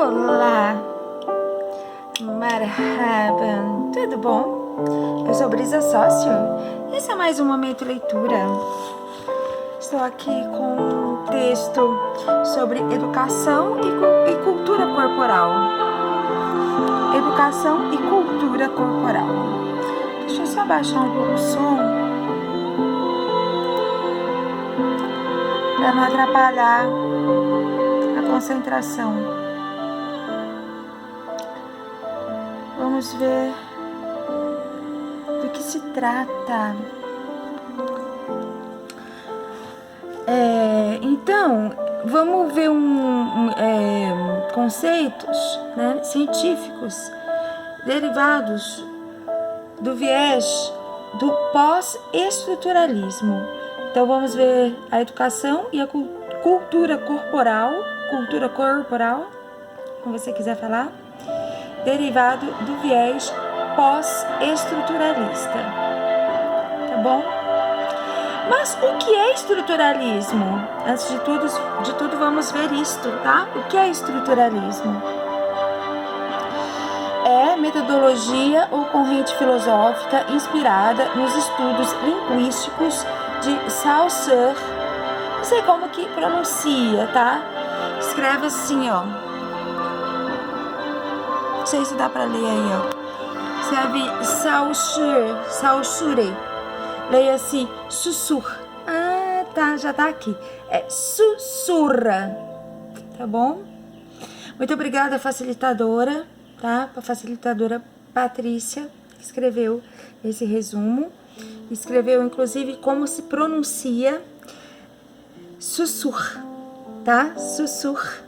Olá, marhaban, tudo bom? Eu sou Brisa Sócio e esse é mais um Momento Leitura. Estou aqui com um texto sobre educação e cultura corporal. Educação e cultura corporal. Deixa eu só baixar um pouco o som para não atrapalhar a concentração. Vamos ver do que se trata. Então, vamos ver conceitos, né, científicos derivados do viés do pós-estruturalismo. Então, vamos ver a educação e a cultura corporal, como você quiser falar, derivado do viés pós-estruturalista, tá bom? Mas o que é estruturalismo? Antes de tudo vamos ver isto, tá? O que é estruturalismo? É metodologia ou corrente filosófica inspirada nos estudos linguísticos de Saussure. Não sei como que pronuncia, tá? Escreve assim, ó. Não sei se dá pra ler aí, ó. Escreve Saussure. Leia-se sussurra. Ah, tá, já tá aqui. É sussurra. Tá bom? Muito obrigada, facilitadora, tá? A facilitadora Patrícia, que escreveu esse resumo. Escreveu, inclusive, como se pronuncia sussurra, tá? Sussurra.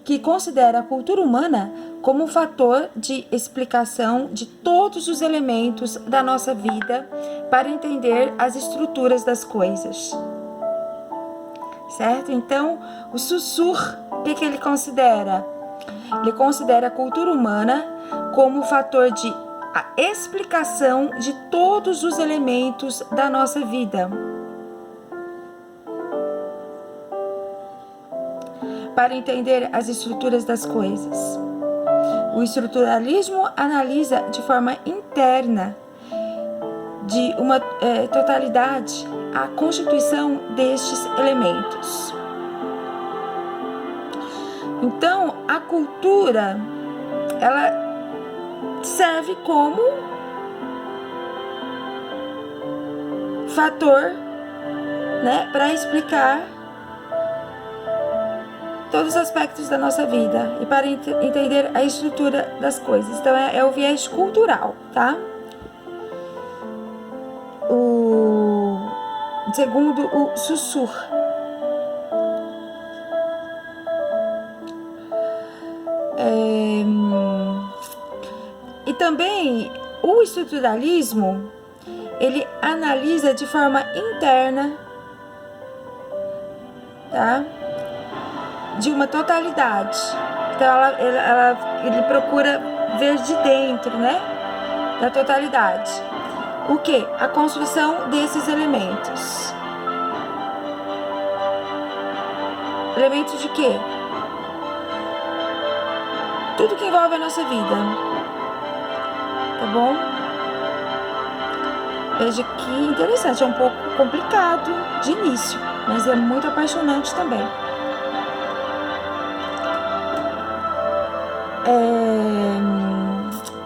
Que considera a cultura humana como um fator de explicação de todos os elementos da nossa vida para entender as estruturas das coisas. Certo? Então, o Saussure, o que ele considera? Ele considera a cultura humana como um fator de explicação de todos os elementos da nossa vida, para entender as estruturas das coisas. O estruturalismo analisa de forma interna, de uma totalidade, a constituição destes elementos. Então, a cultura, ela serve como fator, né, para explicar todos os aspectos da nossa vida e para entender a estrutura das coisas. Então, é o viés cultural, tá? Segundo o Saussure. E também o estruturalismo, ele analisa de forma interna, tá? De uma totalidade. Então ele procura ver de dentro, né, da totalidade. O que? A construção desses elementos. Elementos de quê? Tudo que envolve a nossa vida. Tá bom? Veja que interessante, é um pouco complicado de início, mas é muito apaixonante também.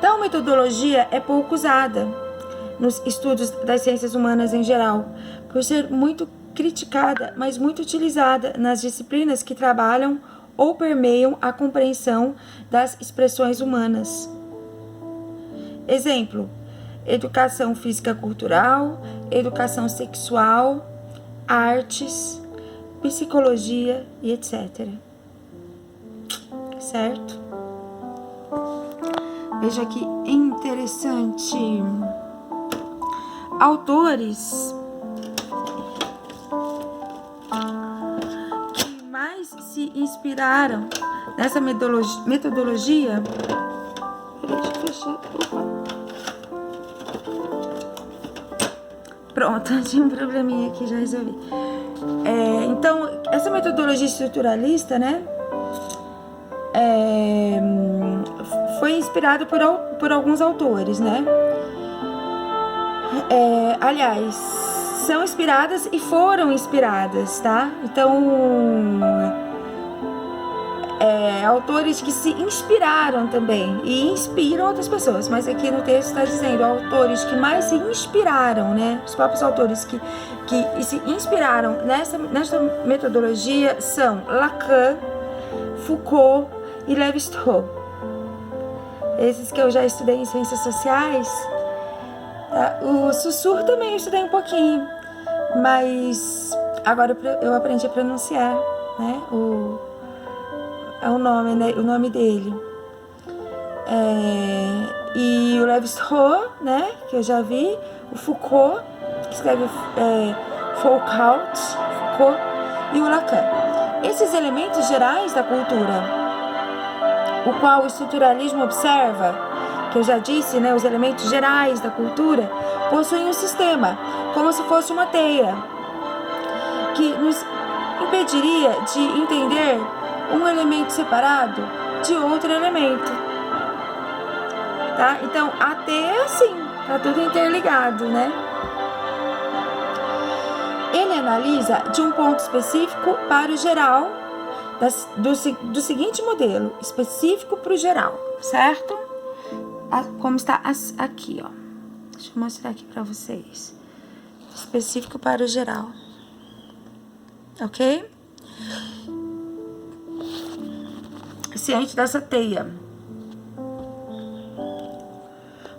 Tal metodologia é pouco usada nos estudos das ciências humanas em geral, por ser muito criticada, mas muito utilizada nas disciplinas que trabalham ou permeiam a compreensão das expressões humanas. Exemplo: educação física cultural, educação sexual, artes, psicologia e etc. Certo? Veja que interessante. Autores que mais se inspiraram nessa metodologia. Deixa eu fechar. Pronto, tinha um probleminha aqui, já resolvi. Então, essa metodologia estruturalista, né? foi inspirado por alguns autores, né? Aliás, são inspiradas e foram inspiradas, tá? Então, autores que se inspiraram também e inspiram outras pessoas, mas aqui no texto está dizendo autores que mais se inspiraram, né? Os próprios autores que se inspiraram nessa metodologia são Lacan, Foucault e Lévi-Strauss. Esses que eu já estudei em ciências sociais. Tá? O Saussure também eu estudei um pouquinho, mas agora eu aprendi a pronunciar, né? O nome dele. E o Lévi-Strauss, né? Que eu já vi. O Foucault, que escreve Foucault, e o Lacan. Esses elementos gerais da cultura, o qual o estruturalismo observa, que eu já disse, né? Os elementos gerais da cultura possuem um sistema, como se fosse uma teia, que nos impediria de entender um elemento separado de outro elemento, tá? Então, a teia é assim, tá tudo interligado, né? Ele analisa de um ponto específico para o geral, do seguinte modelo, específico para o geral, certo? Como está aqui, ó. Deixa eu mostrar aqui para vocês. Específico para o geral, ok? Ciente dessa teia.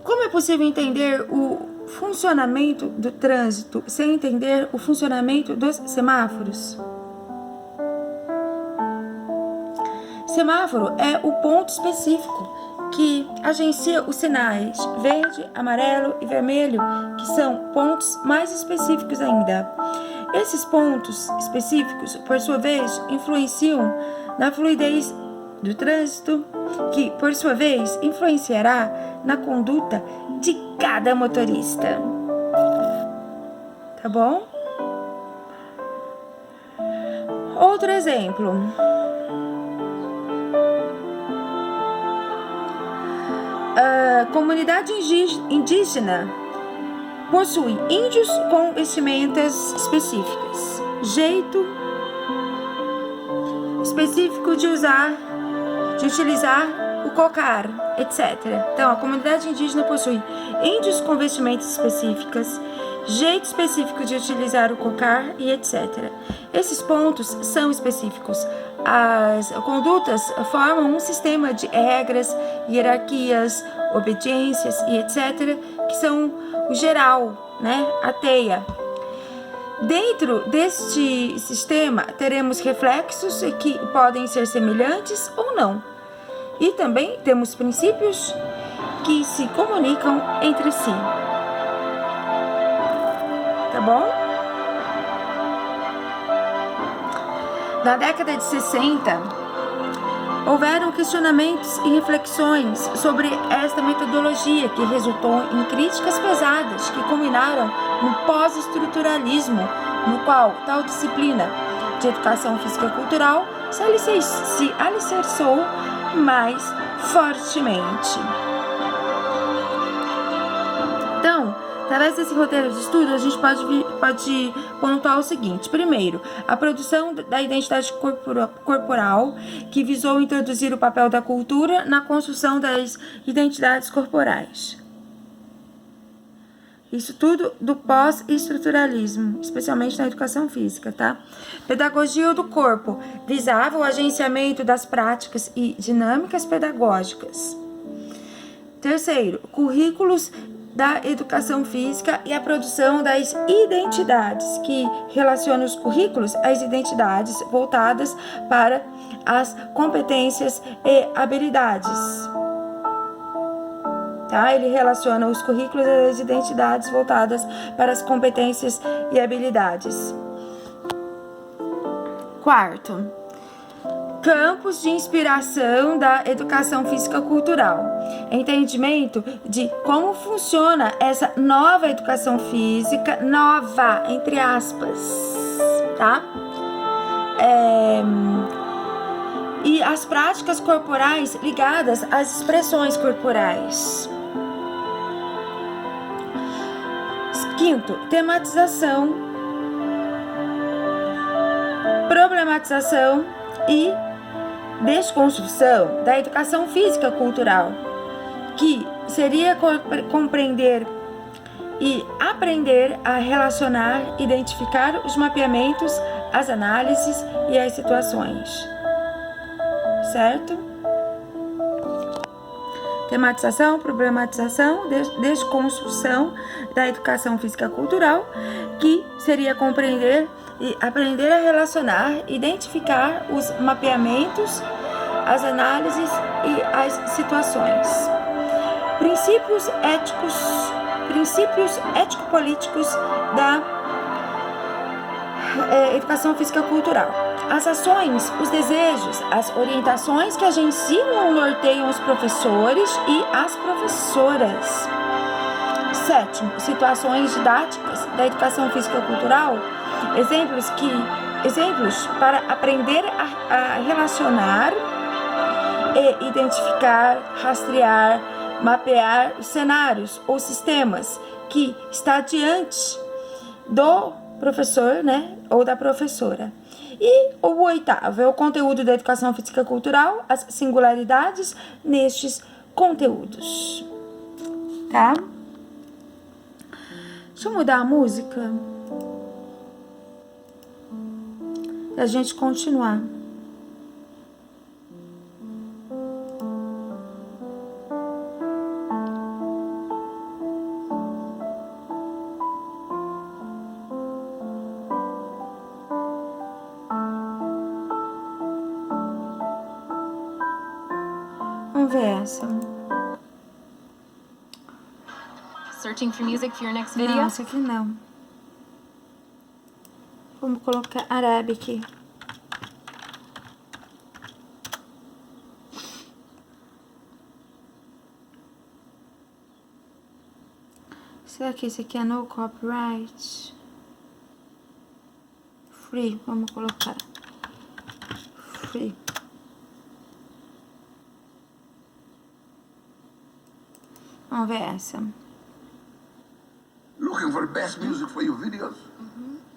Como é possível entender o funcionamento do trânsito sem entender o funcionamento dos semáforos? Semáforo é o ponto específico que agencia os sinais verde, amarelo e vermelho, que são pontos mais específicos ainda. Esses pontos específicos, por sua vez, influenciam na fluidez do trânsito, que, por sua vez, influenciará na conduta de cada motorista. Tá bom? Outro exemplo. A comunidade indígena possui índios com vestimentas específicas, jeito específico de utilizar o cocar, etc. Então, a comunidade indígena possui índios com vestimentas específicas, jeito específico de utilizar o cocar e etc. Esses pontos são específicos. As condutas formam um sistema de regras, hierarquias, obediências e etc., que são o geral, né? A teia. Dentro deste sistema, teremos reflexos que podem ser semelhantes ou não. E também temos princípios que se comunicam entre si. Tá bom? Na década de 60, houveram questionamentos e reflexões sobre esta metodologia que resultou em críticas pesadas que culminaram no pós-estruturalismo, no qual tal disciplina de educação física e cultural se alicerçou mais fortemente. Então, através desse roteiro de estudo, a gente pode pontuar o seguinte. Primeiro, a produção da identidade corporal, que visou introduzir o papel da cultura na construção das identidades corporais. Isso tudo do pós-estruturalismo, especialmente na educação física, tá? Pedagogia do corpo, visava o agenciamento das práticas e dinâmicas pedagógicas. Terceiro, currículos da educação física e a produção das identidades, que relaciona os currículos às identidades voltadas para as competências e habilidades. Tá? Ele relaciona os currículos às identidades voltadas para as competências e habilidades. Quarto, campos de inspiração da educação física cultural. Entendimento de como funciona essa nova educação física, nova, entre aspas, tá? e as práticas corporais ligadas às expressões corporais. Quinto, tematização, problematização e desconstrução da educação física cultural, que seria compreender e aprender a relacionar, identificar os mapeamentos, as análises e as situações. Certo? Tematização, problematização, desconstrução da educação física cultural, que seria compreender e aprender a relacionar, identificar os mapeamentos, as análises e as situações. Princípios ético-políticos da educação física cultural. As ações, os desejos, as orientações que agenciam ou norteiam os professores e as professoras. Sétimo, situações didáticas da educação física cultural. Exemplos para aprender a relacionar e identificar, rastrear, mapear cenários ou sistemas que está diante do professor, né, ou da professora. E o oitavo é o conteúdo da educação física cultural, as singularidades nestes conteúdos. Tá? Deixa eu mudar a música pra gente continuar. Vamos ver essa. Searching for music for your next video? Não, essa aqui não. Vamos colocar Arabic. Será que esse aqui é no copyright? Free, vamos colocar. Free. Vamos ver essa. Looking for the best music for your videos?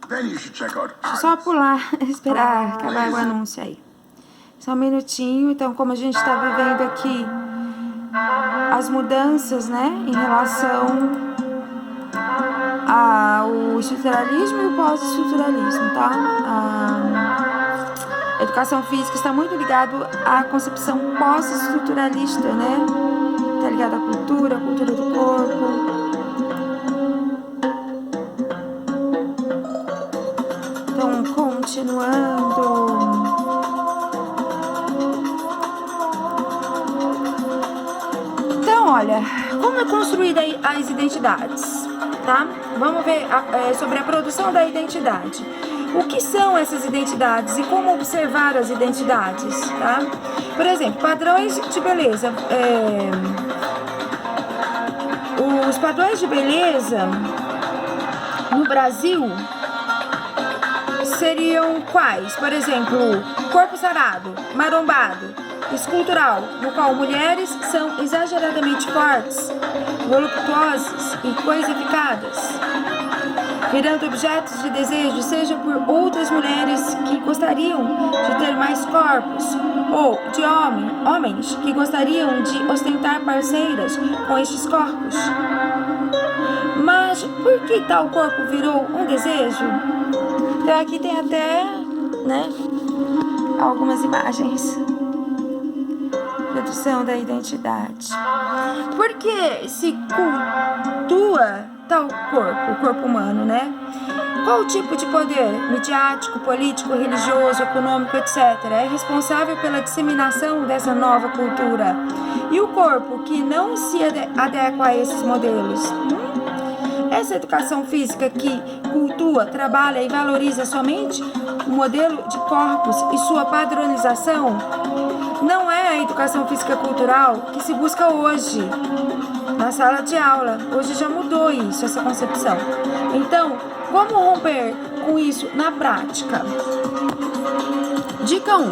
Then you should check out Deixa eu só pular, esperar acabar o anúncio aí. Só um minutinho. Então, como a gente está vivendo aqui as mudanças, né, em relação ao estruturalismo e o pós-estruturalismo, tá? A educação física está muito ligado à concepção pós-estruturalista, né? Tá ligado à cultura do corpo. Então, continuando. Então, olha, como é construída as identidades, tá? Vamos ver sobre a produção da identidade. O que são essas identidades e como observar as identidades, tá? Por exemplo, padrões de beleza. Os padrões de beleza no Brasil seriam quais? Por exemplo, corpo sarado, marombado, escultural, no qual mulheres são exageradamente fortes, voluptuosas e coisificadas, virando objetos de desejo, seja por outras mulheres que gostariam de ter mais corpos, ou de homens que gostariam de ostentar parceiras com estes corpos. Mas por que tal corpo virou um desejo? Então aqui tem até, né, algumas imagens. Produção da identidade. Por que se cultua tal corpo, o corpo humano, né? Qual tipo de poder midiático, político, religioso, econômico, etc. é responsável pela disseminação dessa nova cultura? E o corpo que não se adequa a esses modelos? Essa educação física que cultua, trabalha e valoriza somente o modelo de corpos e sua padronização não é a educação física cultural que se busca hoje na sala de aula. Hoje já mudou isso, essa concepção. Então, como romper com isso na prática? Dica 1.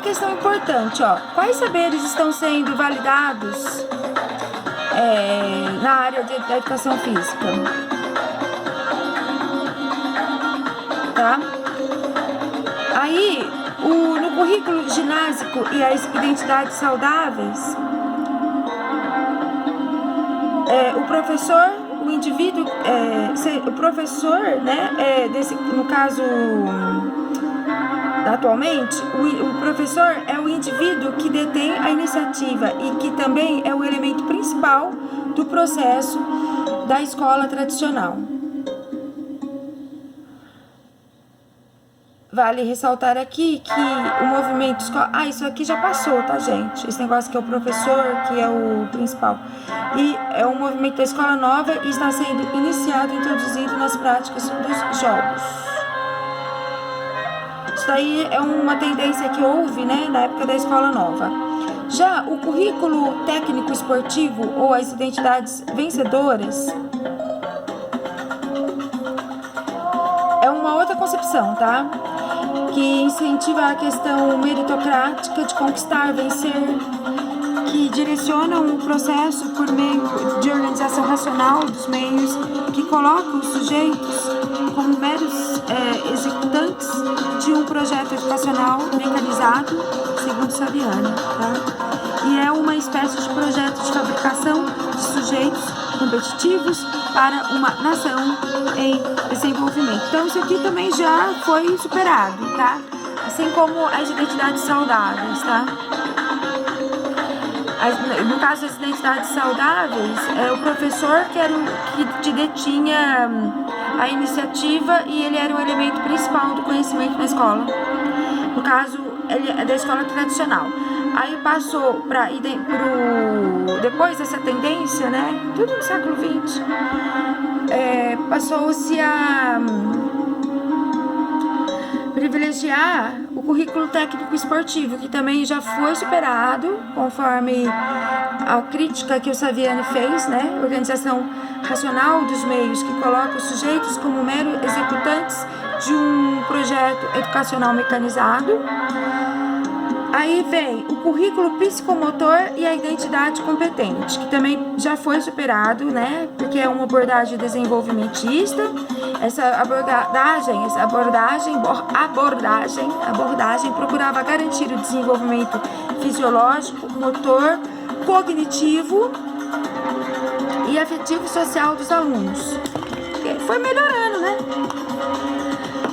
questão importante, ó. Quais saberes estão sendo validados na área da educação física? Tá? Aí, no currículo ginásico e as identidades saudáveis, o professor, o indivíduo, o professor, né, no caso, atualmente, o professor é o indivíduo que detém a iniciativa e que também é o elemento principal do processo da escola tradicional. Vale ressaltar aqui que o movimento escola... isso aqui já passou, tá, gente? Esse negócio que é o professor, que é o principal. E é um movimento da escola nova e está sendo iniciado e introduzido nas práticas dos jogos. Isso daí é uma tendência que houve, né, na época da escola nova. Já o currículo técnico esportivo ou as identidades vencedoras é uma outra concepção, tá? Que incentiva a questão meritocrática de conquistar, vencer, que direcionam o processo por meio de organização racional dos meios, que colocam os sujeitos como meros executantes de um projeto educacional mecanizado, segundo Saviano, tá? E é uma espécie de projeto de fabricação de sujeitos competitivos para uma nação em desenvolvimento. Então isso aqui também já foi superado, tá? Assim como as identidades saudáveis, tá? No caso das identidades saudáveis, o professor que detinha a iniciativa e ele era o elemento principal do conhecimento na escola. No caso, ele é da escola tradicional. Aí passou depois dessa tendência, né? Tudo no século XX. Passou-se a privilegiar o currículo técnico esportivo, que também já foi superado, conforme a crítica que o Saviano fez, né? Organização racional dos meios, que coloca os sujeitos como meros executantes de um projeto educacional mecanizado. Aí vem o currículo psicomotor e a identidade competente, que também já foi superado, né? Porque é uma abordagem desenvolvimentista. Essa abordagem procurava garantir o desenvolvimento fisiológico, motor, cognitivo e afetivo social dos alunos. E foi melhorando, né?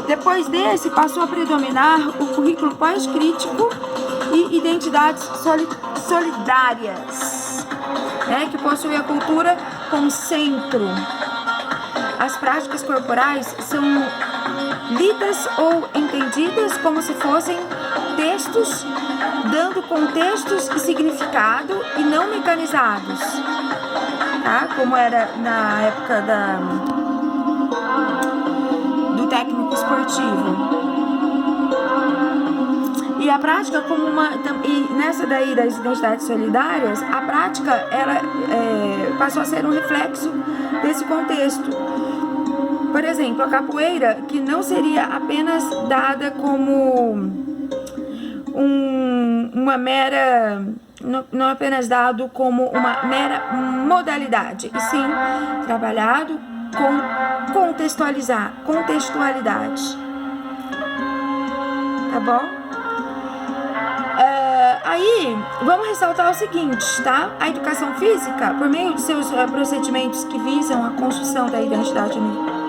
Depois desse, passou a predominar o currículo pós-crítico e identidades solidárias, né, que possuem a cultura como centro. As práticas corporais são lidas ou entendidas como se fossem textos, dando contextos e significado e não mecanizados, tá? Como era na época do técnico esportivo. E a prática como e nessa daí das identidades solidárias, a prática ela passou a ser um reflexo desse contexto. Por exemplo, a capoeira, que não seria apenas dada como uma mera, não apenas dado como uma mera modalidade, e sim trabalhado com contextualidade. Tá bom? Aí, vamos ressaltar o seguinte, tá? A educação física, por meio de seus procedimentos que visam a construção da identidade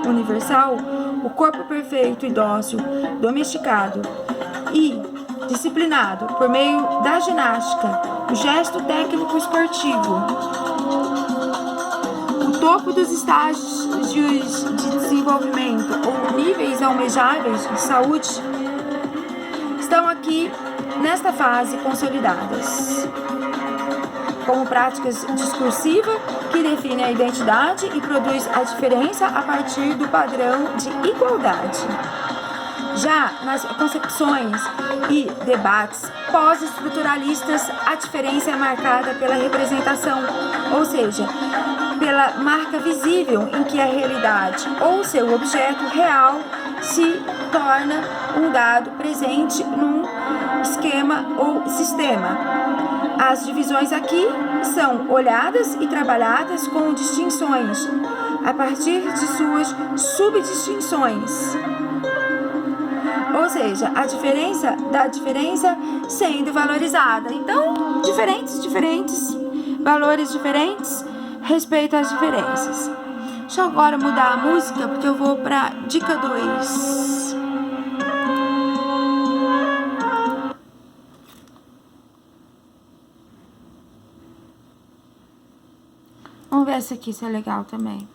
universal, o corpo perfeito e dócil, domesticado e disciplinado por meio da ginástica, o gesto técnico esportivo, o topo dos estágios de desenvolvimento ou níveis almejáveis de saúde, estão aqui nesta fase consolidadas, como práticas discursivas que definem a identidade e produz a diferença a partir do padrão de igualdade. Já nas concepções e debates pós-estruturalistas, a diferença é marcada pela representação, ou seja, pela marca visível em que a realidade ou seu objeto real se torna um dado presente num esquema ou sistema. As divisões aqui são olhadas e trabalhadas com distinções, a partir de suas subdistinções. Ou seja, a diferença da diferença sendo valorizada. Então, diferentes, valores diferentes, respeito às diferenças. Deixa eu agora mudar a música, porque eu vou para dica 2. Vamos ver essa aqui, se é legal também.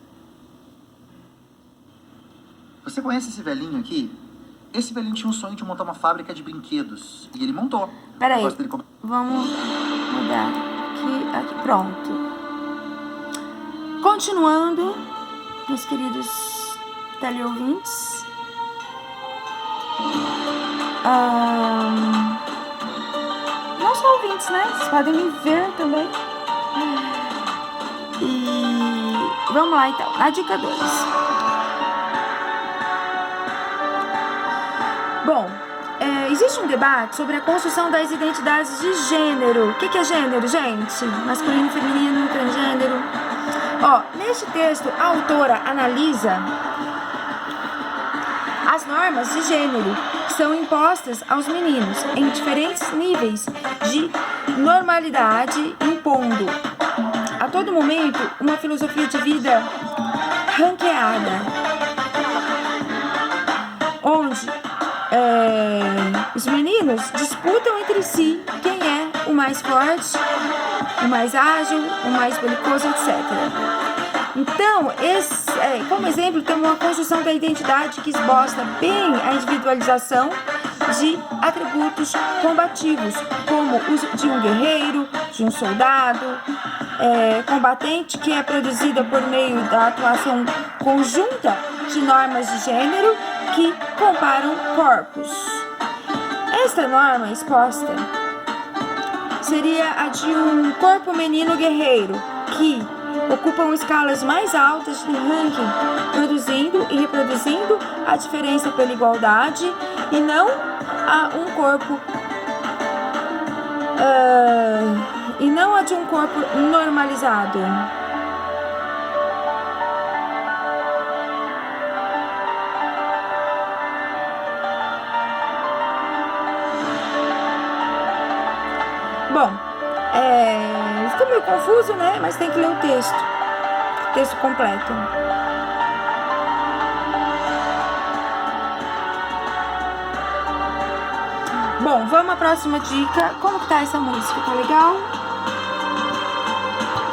Você conhece esse velhinho aqui? Esse velhinho tinha um sonho de montar uma fábrica de brinquedos. E ele montou. Peraí, Dele... vamos mudar aqui, pronto. Continuando, meus queridos teleouvintes. Não só ouvintes, né? Vocês podem me ver também. E vamos lá então, a dica 2. Bom, existe um debate sobre a construção das identidades de gênero. O que é gênero, gente? Masculino, feminino, transgênero. Neste texto, a autora analisa as normas de gênero que são impostas aos meninos em diferentes níveis de normalidade, impondo a todo momento uma filosofia de vida ranqueada, onde os meninos disputam entre si quem é o mais forte, o mais ágil, o mais belicoso, etc. Então, como exemplo, temos uma construção da identidade que esboça bem a individualização de atributos combativos, como o de um guerreiro, de um soldado, combatente, que é produzida por meio da atuação conjunta de normas de gênero que comparam corpos. Esta norma exposta seria a de um corpo menino guerreiro, que ocupam escalas mais altas de ranking, produzindo e reproduzindo a diferença pela igualdade e não a um corpo e não a de um corpo normalizado. Bom, ficou meio confuso, né? Mas tem que ler o texto completo. Bom, vamos à próxima dica. Como que tá essa música? Tá legal?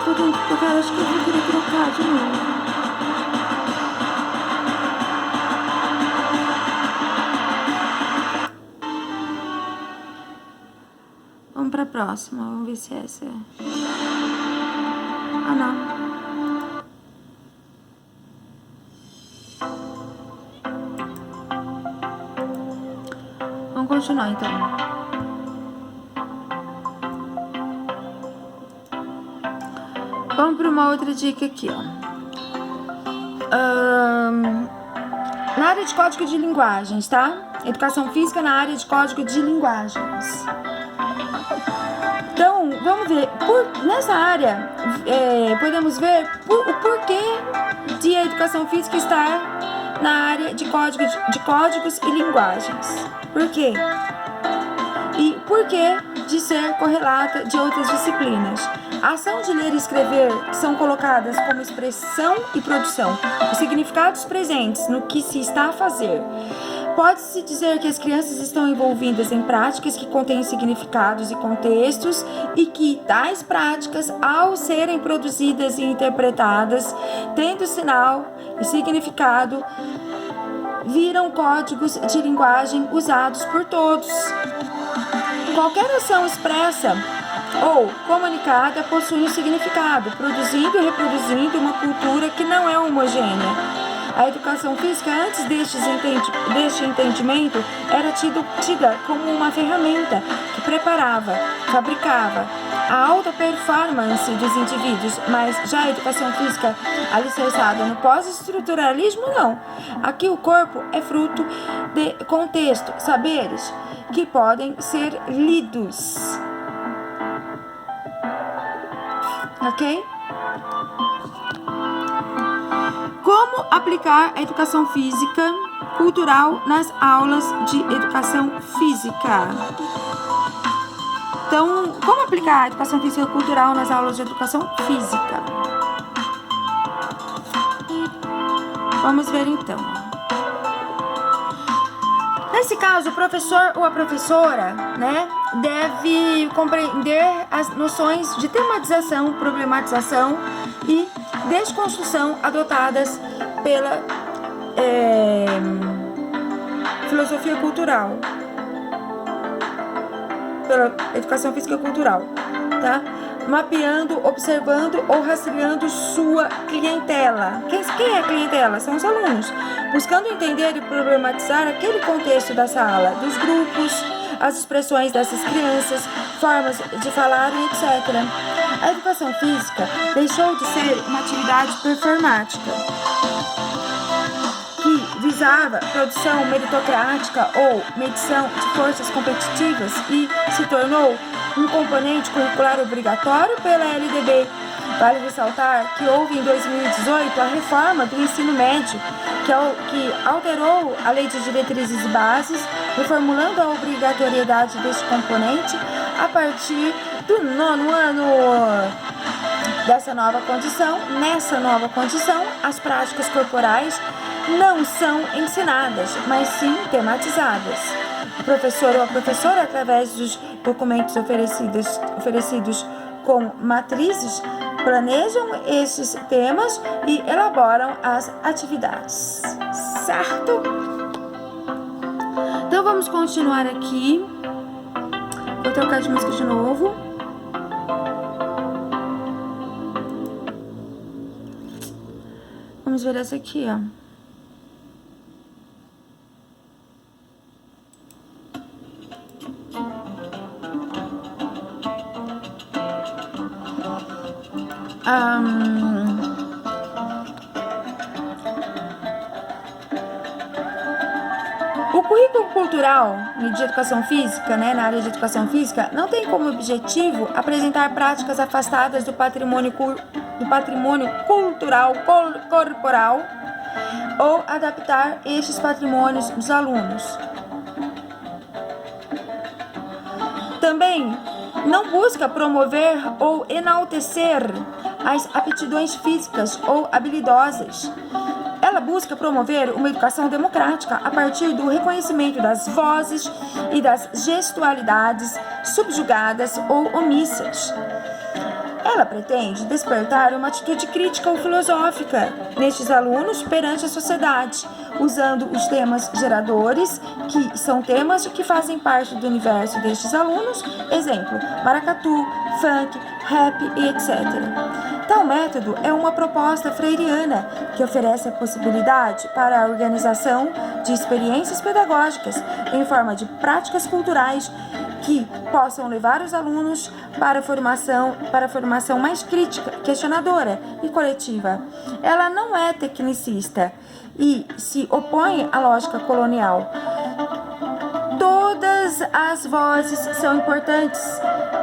Eu acho que eu vou querer trocar de novo. Vamos pra próxima. Vamos ver se essa é. Ah, não. Vamos continuar então. Vamos para uma outra dica aqui, na área de código de linguagens, tá? Educação física na área de código de linguagens. Então, vamos ver. Nessa área, podemos ver o porquê de a educação física estar na área de códigos e linguagens. Por quê? E por que de ser correlata de outras disciplinas? A ação de ler e escrever são colocadas como expressão e produção, os significados presentes no que se está a fazer. Pode-se dizer que as crianças estão envolvidas em práticas que contêm significados e contextos e que tais práticas, ao serem produzidas e interpretadas, tendo sinal e significado, viram códigos de linguagem usados por todos. Qualquer ação expressa ou comunicada possui um significado, produzindo e reproduzindo uma cultura que não é homogênea. A educação física, antes deste entendimento, era tida como uma ferramenta que preparava, fabricava, a alta performance dos indivíduos, mas já a educação física alicerçada no pós-estruturalismo, não. Aqui o corpo é fruto de contexto, saberes que podem ser lidos. Ok? Como aplicar a educação física cultural nas aulas de educação física? Então, como aplicar a educação física cultural nas aulas de educação física? Vamos ver então. Nesse caso, o professor ou a professora, né, deve compreender as noções de tematização, problematização e desconstrução adotadas pela filosofia cultural, pela educação física cultural, tá? Mapeando, observando ou rastreando sua clientela. Quem é a clientela? São os alunos. Buscando entender e problematizar aquele contexto da sala, dos grupos, as expressões dessas crianças, formas de falar e etc. A educação física deixou de ser uma atividade performática que visava produção meritocrática ou medição de forças competitivas e se tornou um componente curricular obrigatório pela LDB. Vale ressaltar que houve em 2018 a reforma do ensino médio, que alterou a Lei de Diretrizes e Bases, reformulando a obrigatoriedade deste componente a partir do 9º ano. Nessa nova condição, as práticas corporais não são ensinadas, mas sim tematizadas. O professor ou a professora, através dos documentos oferecidos como matrizes, planejam esses temas e elaboram as atividades, certo? Então vamos continuar aqui. Vou trocar de música de novo. Vamos ver essa aqui, ó. O currículo cultural de educação física, né, na área de educação física, não tem como objetivo apresentar práticas afastadas do patrimônio cultural corporal ou adaptar estes patrimônios dos alunos. Também não busca promover ou enaltecer as aptidões físicas ou habilidosas. Ela busca promover uma educação democrática a partir do reconhecimento das vozes e das gestualidades subjugadas ou omissas. Ela pretende despertar uma atitude crítica ou filosófica nestes alunos perante a sociedade, usando os temas geradores, que são temas que fazem parte do universo destes alunos, exemplo, maracatu, funk, rap e etc. Tal método é uma proposta freiriana que oferece a possibilidade para a organização de experiências pedagógicas em forma de práticas culturais que possam levar os alunos para a formação mais crítica, questionadora e coletiva. Ela não é tecnicista e se opõe à lógica colonial. Todas as vozes são importantes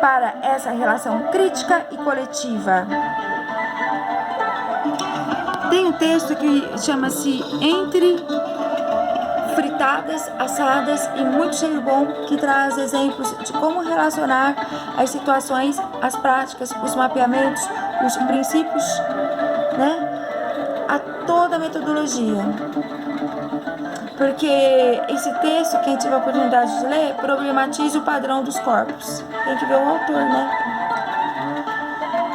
para essa relação crítica e coletiva. Tem um texto que chama-se Entre Fritadas, Assadas e Muito Cheiro Bom, que traz exemplos de como relacionar as situações, as práticas, os mapeamentos, os princípios, né, a toda a metodologia. Porque esse texto, quem tiver a oportunidade de ler, problematiza o padrão dos corpos. Tem que ver o autor, né?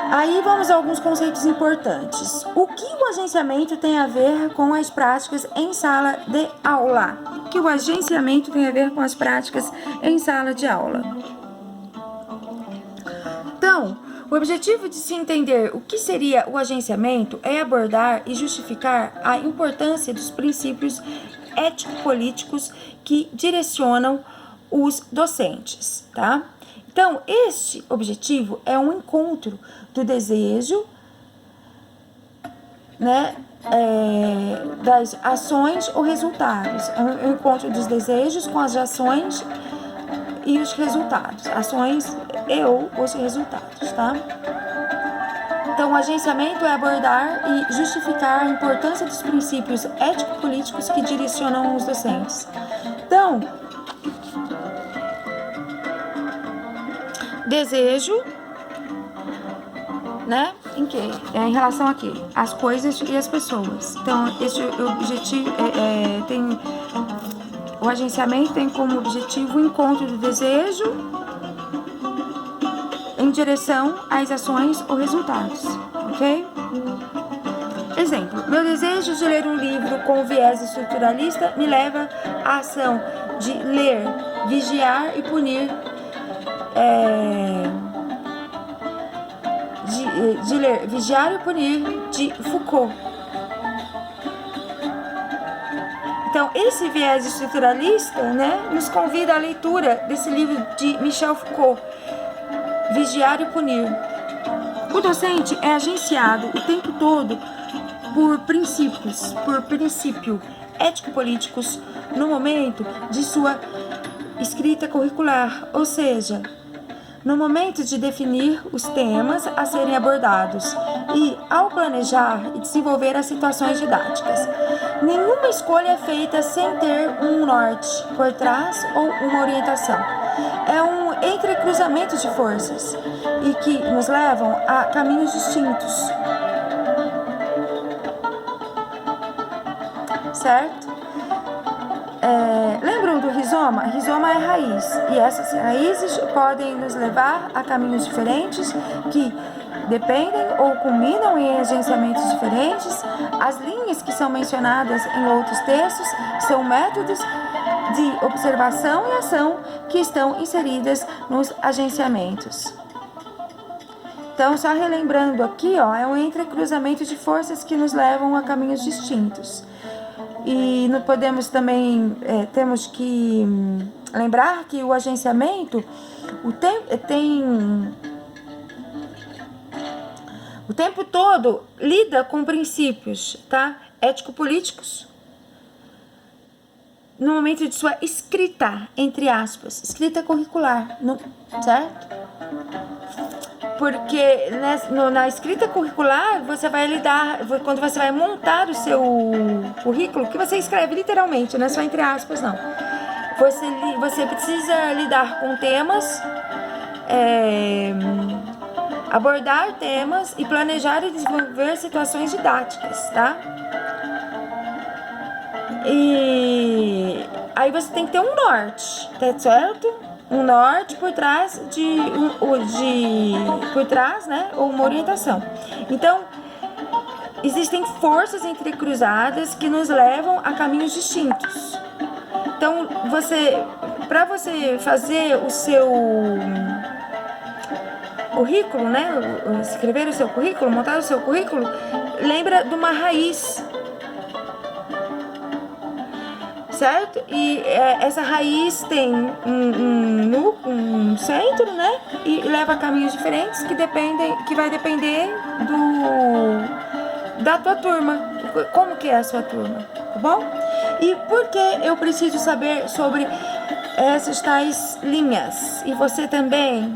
Aí vamos a alguns conceitos importantes. O que o agenciamento tem a ver com as práticas em sala de aula? O que o agenciamento tem a ver com as práticas em sala de aula? Então, o objetivo de se entender o que seria o agenciamento é abordar e justificar a importância dos princípios ético-políticos que direcionam os docentes, tá? Então, este objetivo é um encontro do desejo, né, das ações ou resultados. É um encontro dos desejos com as ações e os resultados. Ações e ou os resultados, tá? Então, o agenciamento é abordar e justificar a importância dos princípios ético-políticos que direcionam os docentes. Então, desejo, né? Em que? Em relação a quê? As coisas e as pessoas. Então, esse objetivo tem o agenciamento tem como objetivo o encontro do desejo em direção às ações ou resultados, ok? Exemplo: meu desejo de ler um livro com viés estruturalista me leva à ação de ler, vigiar e punir. De ler Vigiar e Punir, de Foucault. Então, esse viés estruturalista, né, nos convida à leitura desse livro de Michel Foucault, Vigiar e Punir. O docente é agenciado o tempo todo por princípio ético-políticos no momento de sua escrita curricular, ou seja, no momento de definir os temas a serem abordados e ao planejar e desenvolver as situações didáticas. Nenhuma escolha é feita sem ter um norte por trás ou uma orientação. É um entrecruzamento de forças e que nos levam a caminhos distintos. Certo? Lembram do rizoma? Rizoma é raiz, e essas raízes podem nos levar a caminhos diferentes que dependem ou culminam em agenciamentos diferentes. As linhas que são mencionadas em outros textos são métodos de observação e ação que estão inseridas nos agenciamentos. Então, só relembrando aqui, é um entrecruzamento de forças que nos levam a caminhos distintos. E não podemos também, temos que lembrar que o agenciamento o tempo todo lida com princípios, tá? Ético-políticos no momento de sua escrita, entre aspas, escrita curricular, certo? Porque na escrita curricular, você vai lidar, quando você vai montar o seu currículo, que você escreve literalmente, não é só entre aspas, não. Você precisa lidar com temas, abordar temas e planejar e desenvolver situações didáticas, tá? E aí você tem que ter um norte, tá certo? Um norte por trás né, ou uma orientação. Então, existem forças entrecruzadas que nos levam a caminhos distintos. Então, para você fazer o seu currículo, né, escrever o seu currículo, montar o seu currículo, lembra de uma raiz, certo? E essa raiz tem um centro, né? E leva a caminhos diferentes que vai depender da tua turma. Como que é a sua turma, tá bom? E por que eu preciso saber sobre essas tais linhas? E você também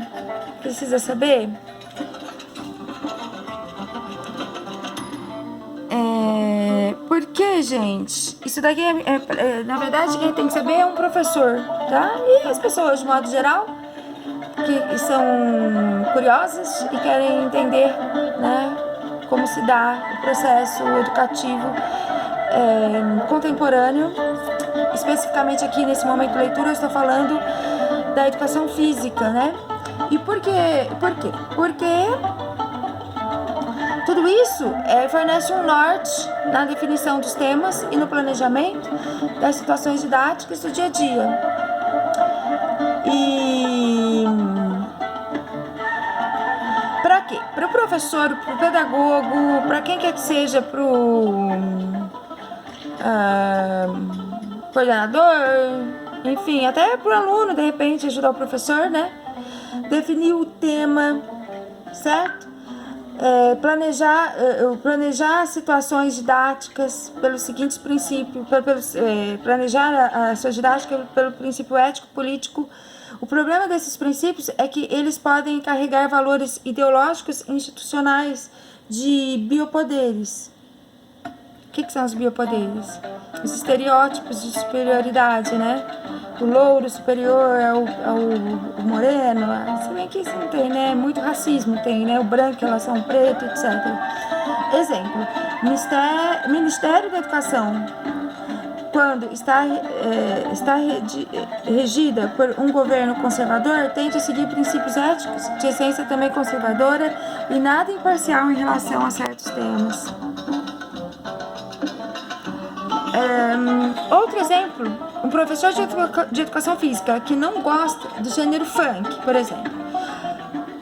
precisa saber? Porque, gente, isso daqui na verdade, quem tem que saber é um professor, tá? E as pessoas, de modo geral, que são curiosas e querem entender, né, como se dá o processo educativo contemporâneo. Especificamente aqui nesse momento de leitura, eu estou falando da educação física, né? E por quê? Porque tudo isso fornece um norte na definição dos temas e no planejamento das situações didáticas do dia a dia. E para quê? Para o professor, para o pedagogo, para quem quer que seja, para o coordenador, enfim, até para o aluno, de repente, ajudar o professor, né? definir o tema, certo? Planejar situações didáticas pelos seguintes princípios, planejar a sua didática pelo princípio ético, político. O problema desses princípios é que eles podem carregar valores ideológicos e institucionais de biopoderes. O que são os biopoderes? Os estereótipos de superioridade, né? O louro superior ao moreno. Se bem que isso não tem, né? Muito racismo tem, né? O branco em relação ao preto, etc. Exemplo, Ministério da Educação, quando está regida por um governo conservador, tende a seguir princípios éticos, de essência também conservadora e nada imparcial em relação a certos temas. Outro exemplo, um professor de educação física que não gosta do gênero funk, por exemplo,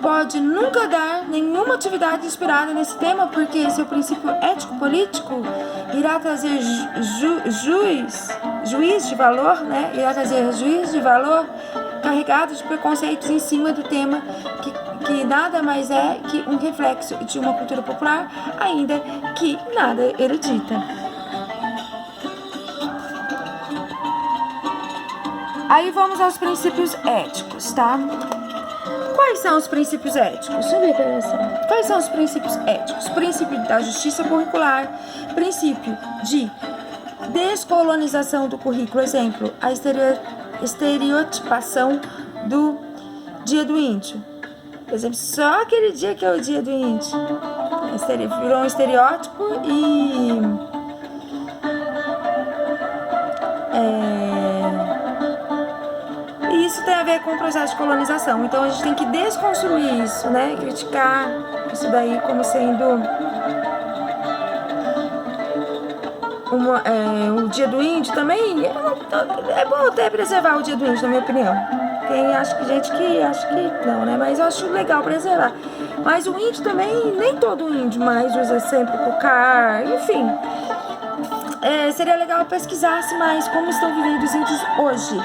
pode nunca dar nenhuma atividade inspirada nesse tema, porque seu princípio ético-político irá trazer juiz de valor, né? Irá trazer juiz de valor carregado de preconceitos em cima do tema, que nada mais é que um reflexo de uma cultura popular, ainda que nada erudita. Aí vamos aos princípios éticos, tá? Quais são os princípios éticos? Deixa eu ver aqui. Quais são os princípios éticos? Princípio da justiça curricular, princípio de descolonização do currículo, exemplo, a estereotipação do dia do índio. Por exemplo, só aquele dia que é o dia do índio. Virou um estereótipo e... isso tem a ver com o processo de colonização. Então a gente tem que desconstruir isso, né? Criticar isso daí como sendo o dia do índio também. É bom até preservar o dia do índio, na minha opinião. Tem gente que acha que não, né? Mas eu acho legal preservar. Mas o índio também, nem todo índio mais usa sempre cocar, enfim. Seria legal pesquisasse mais como estão vivendo os índios hoje.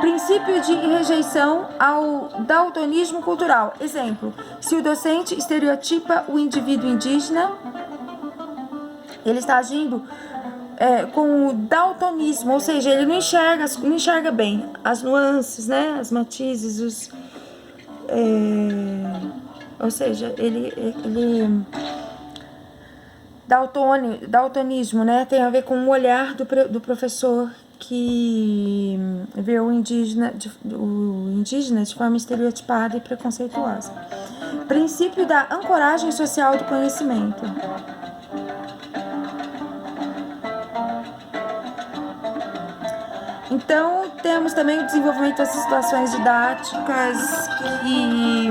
Princípio de rejeição ao daltonismo cultural. Exemplo, se o docente estereotipa o indivíduo indígena, ele está agindo com o daltonismo, ou seja, ele não enxerga bem as nuances, né, as matizes, ou seja, ele daltonismo, né, tem a ver com o olhar do professor que vê o indígena de forma estereotipada e preconceituosa. Princípio da ancoragem social do conhecimento. Então, temos também o desenvolvimento das situações didáticas que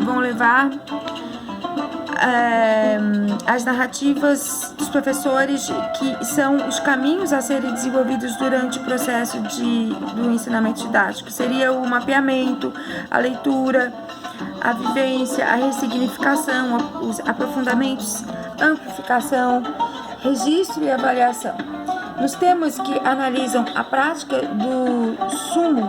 vão levar as narrativas dos professores, que são os caminhos a serem desenvolvidos durante o processo do ensinamento didático. Seria o mapeamento, a leitura, a vivência, a ressignificação, os aprofundamentos, amplificação, registro e avaliação. Nos temas que analisam a prática do sumo,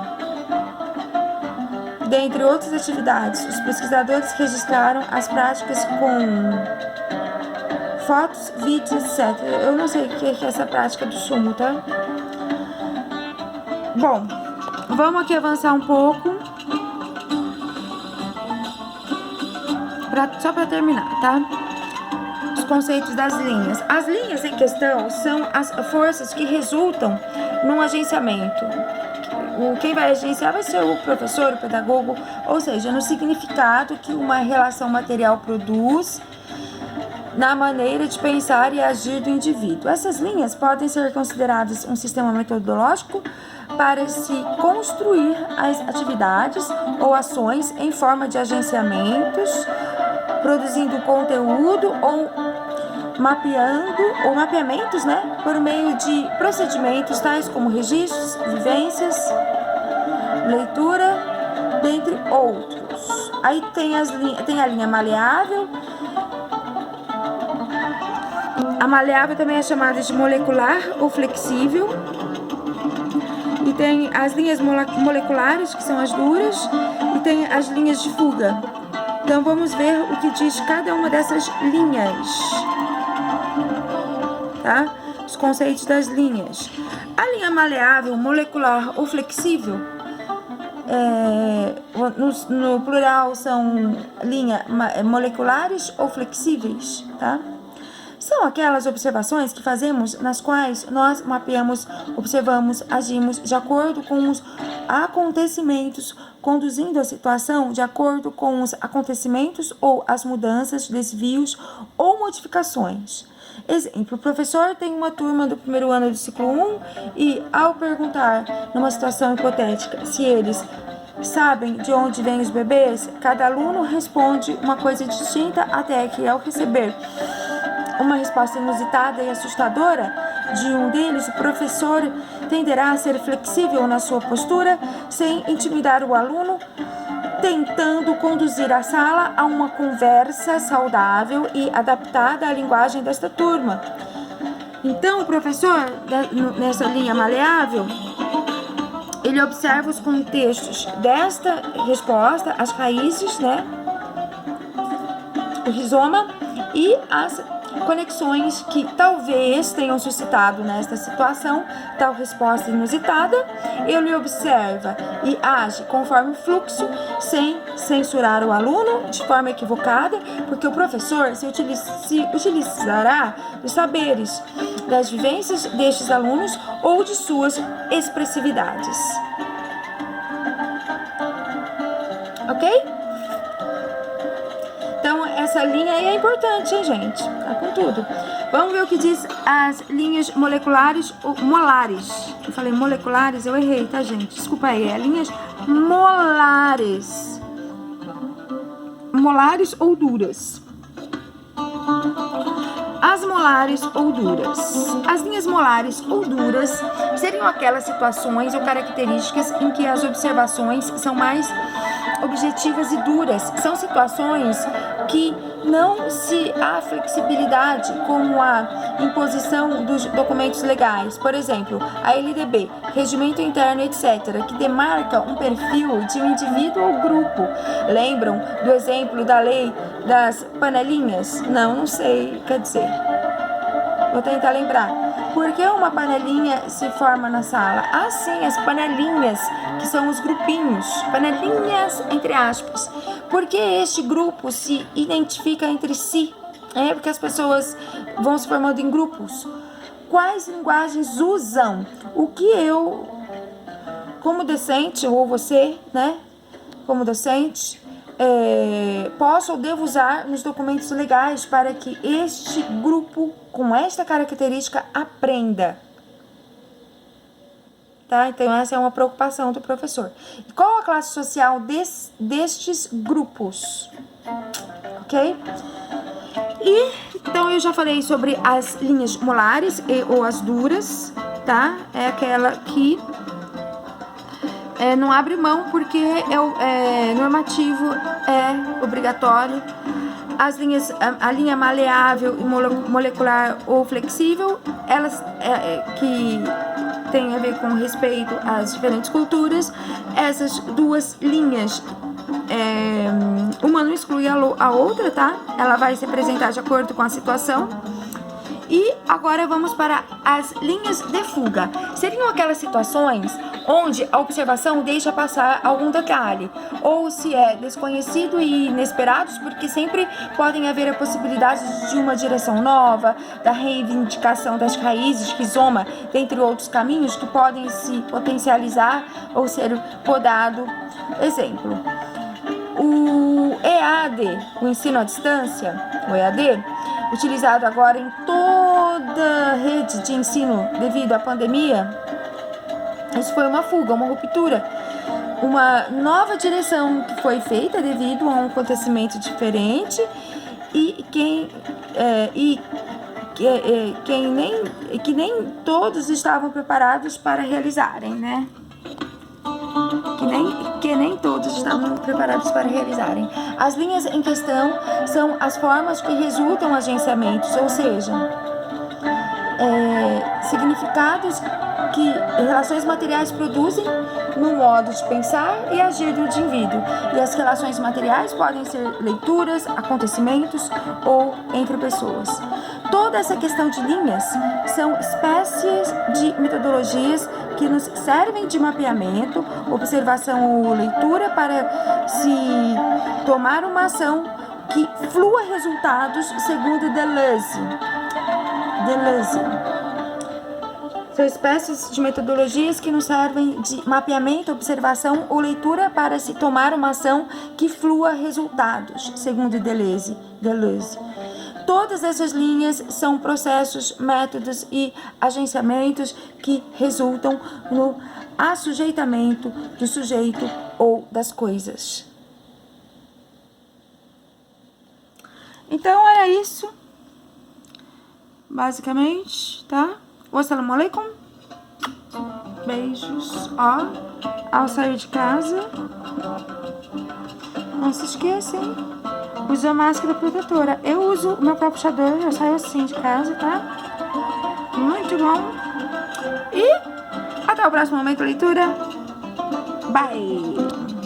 dentre outras atividades, os pesquisadores registraram as práticas com fotos, vídeos, etc. Eu não sei o que é essa prática do sumo, tá? Bom, vamos aqui avançar um pouco. Só para terminar, tá? Os conceitos das linhas. As linhas em questão são as forças que resultam num agenciamento. Quem vai agenciar vai ser o professor, o pedagogo, ou seja, no significado que uma relação material produz na maneira de pensar e agir do indivíduo. Essas linhas podem ser consideradas um sistema metodológico para se construir as atividades ou ações em forma de agenciamentos, produzindo conteúdo ou mapeamentos, né, por meio de procedimentos tais como registros, vivências, leitura, dentre outros. Aí tem a linha maleável. A maleável também é chamada de molecular ou flexível. e tem as linhas moleculares, que são as duras, e tem as linhas de fuga. Então vamos ver o que diz cada uma dessas linhas, tá? Os conceitos das linhas. A linha maleável, molecular ou flexível, no plural são linhas moleculares ou flexíveis, tá? São aquelas observações que fazemos nas quais nós mapeamos, observamos, agimos de acordo com os acontecimentos, conduzindo a situação de acordo com os acontecimentos ou as mudanças, desvios ou modificações. Exemplo, o professor tem uma turma do primeiro ano do ciclo 1 e, ao perguntar, numa situação hipotética, se eles sabem de onde vêm os bebês, cada aluno responde uma coisa distinta até que, ao receber uma resposta inusitada e assustadora de um deles, o professor tenderá a ser flexível na sua postura, sem intimidar o aluno, tentando conduzir a sala a uma conversa saudável e adaptada à linguagem desta turma. Então, o professor, nessa linha maleável, ele observa os contextos desta resposta, as raízes, né? O rizoma e as conexões que talvez tenham suscitado nesta situação tal resposta inusitada. Ele observa e age conforme o fluxo, sem censurar o aluno de forma equivocada, porque o professor se utilizará dos saberes, das vivências destes alunos ou de suas expressividades. Ok? Então, essa linha aí é importante, hein, gente? Tá com tudo. Vamos ver o que diz as linhas moleculares ou molares. Eu falei moleculares, eu errei, tá, gente? Desculpa aí. É linhas molares. Molares ou duras. As molares ou duras. As linhas molares ou duras seriam aquelas situações ou características em que as observações são mais objetivas e duras. São situações que não se há flexibilidade, como a imposição dos documentos legais, por exemplo, a LDB, regimento interno, etc., que demarca um perfil de um indivíduo ou grupo. Lembram do exemplo da lei das panelinhas? Não sei, quer dizer, vou tentar lembrar. Por que uma panelinha se forma na sala? Ah, sim, as panelinhas, que são os grupinhos, panelinhas entre aspas. Por que este grupo se identifica entre si? É porque as pessoas vão se formando em grupos. Quais linguagens usam? O que eu, como docente, ou você, né, como docente, posso ou devo usar nos documentos legais para que este grupo com esta característica aprenda? Tá? Então, essa é uma preocupação do professor. E qual a classe social destes grupos? Ok? E, então, eu já falei sobre as linhas molares ou as duras, tá? É aquela que não abre mão porque é normativo, é obrigatório. A linha maleável e molecular ou flexível, elas que tem a ver com respeito às diferentes culturas. Essas duas linhas, uma não exclui a outra, tá? Ela vai se apresentar de acordo com a situação. E agora vamos para as linhas de fuga. Seriam aquelas situações onde a observação deixa passar algum detalhe, ou se é desconhecido e inesperados, porque sempre podem haver a possibilidade de uma direção nova, da reivindicação das raízes, rizoma, dentre outros caminhos que podem se potencializar ou ser podado. Exemplo, o EAD, o ensino à distância, o EAD, utilizado agora em toda a rede de ensino devido à pandemia, isso foi uma fuga, uma ruptura, uma nova direção que foi feita devido a um acontecimento diferente e que nem todos estavam preparados para realizarem, né? Que nem todos estavam preparados para realizarem. As linhas em questão são as formas que resultam agenciamentos, ou seja, significados que relações materiais produzem no modo de pensar e agir do indivíduo. E as relações materiais podem ser leituras, acontecimentos ou entre pessoas. Toda essa questão de linhas são espécies de metodologias que nos servem de mapeamento, observação ou leitura para se tomar uma ação que flua resultados segundo Deleuze. São espécies de metodologias que nos servem de mapeamento, observação ou leitura para se tomar uma ação que flua resultados, segundo Deleuze. Todas essas linhas são processos, métodos e agenciamentos que resultam no assujeitamento do sujeito ou das coisas. Então, era isso. Basicamente, tá? Wassalamu alaikum. Beijos. Ó, ao sair de casa, não se esqueça, hein? Use a máscara protetora. Eu uso o meu próprio puxador, eu saio assim de casa, tá? Muito bom. E até o próximo momento leitura. Bye!